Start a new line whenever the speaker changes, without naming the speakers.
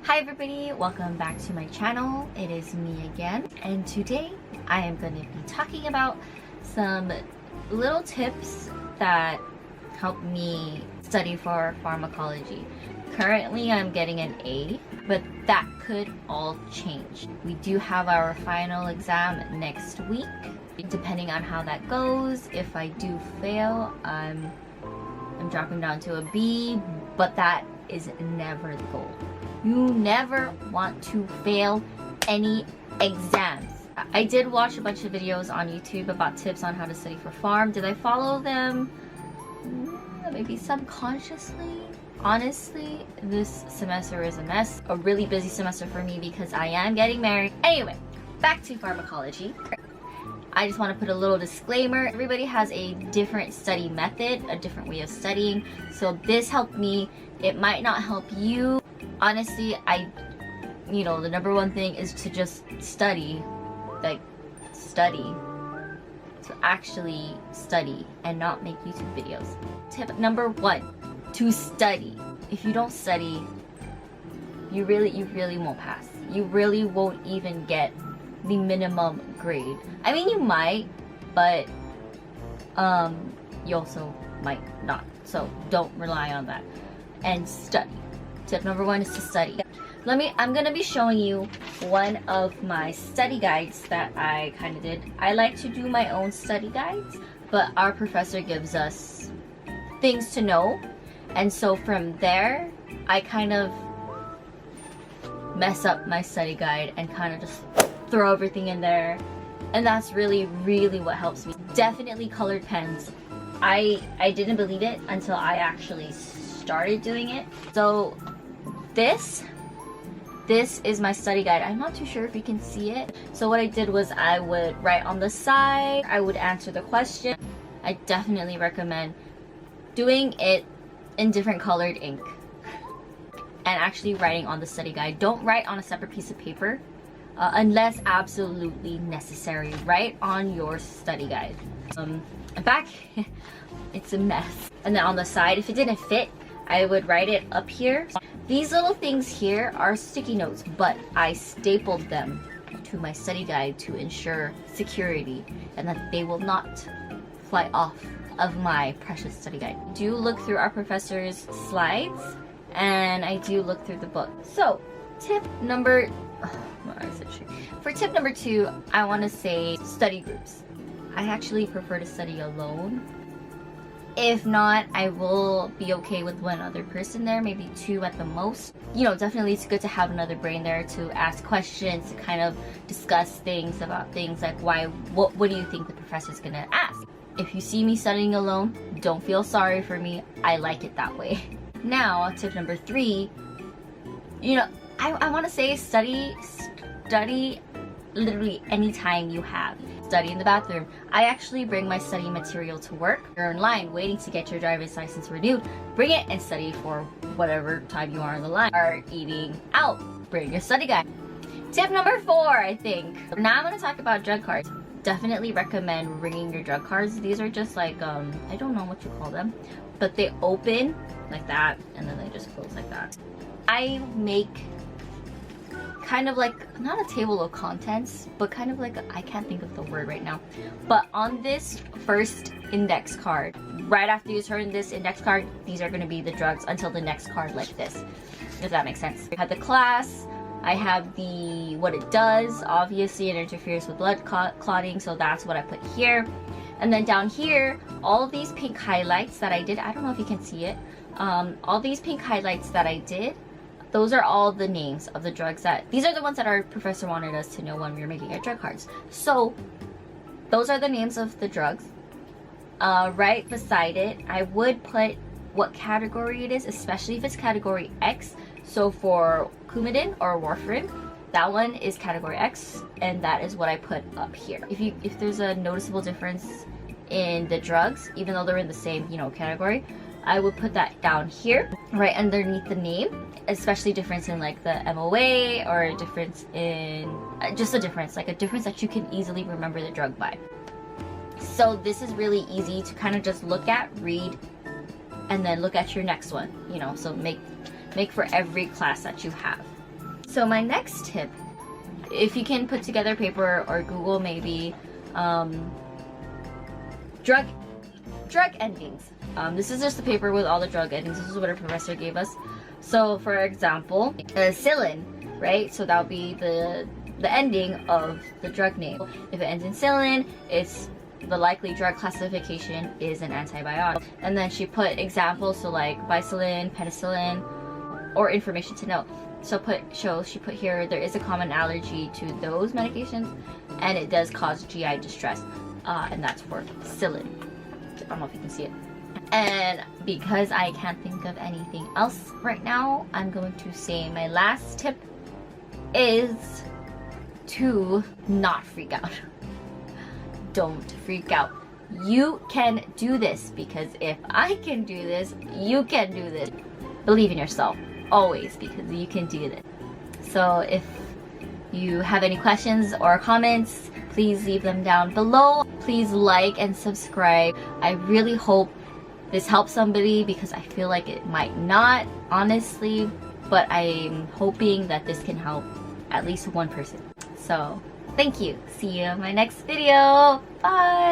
Hi everybody, welcome back to my channel. It is me again, and today I am going to be talking about some little tips that help me study for pharmacology. Currently I'm getting an A, but that could all change. We do have our final exam next week. Depending on how that goes, if I do fail, I'm dropping down to a B, but that is never the goal. You never want to fail any exams. I did watch a bunch of videos on YouTube about tips on how to study for pharm. Did I follow them? Maybe subconsciously. Honestly, this semester is a mess. A really busy semester for me because I am getting married. Anyway, back to pharmacology. I just want to put a little disclaimer. Everybody has a different study method, a different way of studying. So this helped me. It might not help you. Honestly, the number one thing is to just study. To actually study and not make YouTube videos. Tip number one, to study. If you don't study, you really won't pass. You really won't even get the minimum grade. I mean, you might, but you also might not. So don't rely on that. And study. Tip number one is to study. I'm gonna be showing you one of my study guides that I kind of did. I like to do my own study guides, but our professor gives us things to know. And so from there, I kind of mess up my study guide and kind of just throw everything in there. And that's really what helps me. Definitely colored pens. I didn't believe it until I actually started doing it. So this is my study guide. I'm not too sure if you can see it. So what I did was I would write on the side, I would answer the question. I definitely recommend doing it in different colored ink and actually writing on the study guide. Don't write on a separate piece of paper unless absolutely necessary. Write on your study guide. Back, it's a mess. And then on the side, if it didn't fit, I would write it up here. These little things here are sticky notes, but I stapled them to my study guide to ensure security and that they will not fly off of my precious study guide. I do look through our professor's slides and I do look through the book. So for tip number two, I want to say study groups. I actually prefer to study alone. If not, I will be okay with one other person there, maybe two at the most. Definitely it's good to have another brain there to ask questions, to kind of discuss things about things like what do you think the professor's gonna ask? If you see me studying alone, don't feel sorry for me. I like it that way. Now, tip number three, I want to say study literally anytime you have. Study in the bathroom. I actually bring my study material to work. You're in line waiting to get your driver's license renewed. Bring it and study for whatever time you are in the line. Or eating out. Bring your study guide. Tip number four, I think. Now I'm going to talk about drug cards. Definitely recommend bringing your drug cards. These are just like, I don't know what you call them, but they open like that and then they just close like that. I make kind of like, not a table of contents, but kind of like, I can't think of the word right now. But on this first index card, right after you turn this index card, these are going to be the drugs until the next card like this, if that makes sense. I have the class, I have what it does. Obviously it interferes with blood clotting, so that's what I put here. And then down here, all of these pink highlights that I did, I don't know if you can see it, all these pink highlights that I did, those are all the names of the drugs these are the ones that our professor wanted us to know when we were making our drug cards. So those are the names of the drugs. Right beside it, I would put what category it is, especially if it's category X. So for Coumadin or warfarin, that one is category X, and that is what I put up here. If there's a noticeable difference in the drugs, even though they're in the same, category, I would put that down here, right underneath the name, especially difference in like the MOA or a difference in, just a difference that you can easily remember the drug by. So this is really easy to kind of just look at, read, and then look at your next one, so make for every class that you have. So my next tip, if you can put together paper or Google maybe drug endings. This is just the paper with all the drug endings. This is what our professor gave us. So for example, Cillin, right? So that would be the ending of the drug name. If it ends in Cillin, it's the likely drug classification is an antibiotic. And then she put examples, so like bicillin, penicillin, or information to know. So she put here there is a common allergy to those medications, and it does cause GI distress, and that's for Cillin. I don't know if you can see it. And because I can't think of anything else right now, I'm going to say my last tip is to not freak out. Don't freak out. You can do this, because if I can do this, you can do this. Believe in yourself, always, because you can do this. So if you have any questions or comments, please leave them down below. Please like and subscribe. I really hope this helps somebody, because I feel like it might not, honestly, but I'm hoping that this can help at least one person. So thank you. See you in my next video. Bye.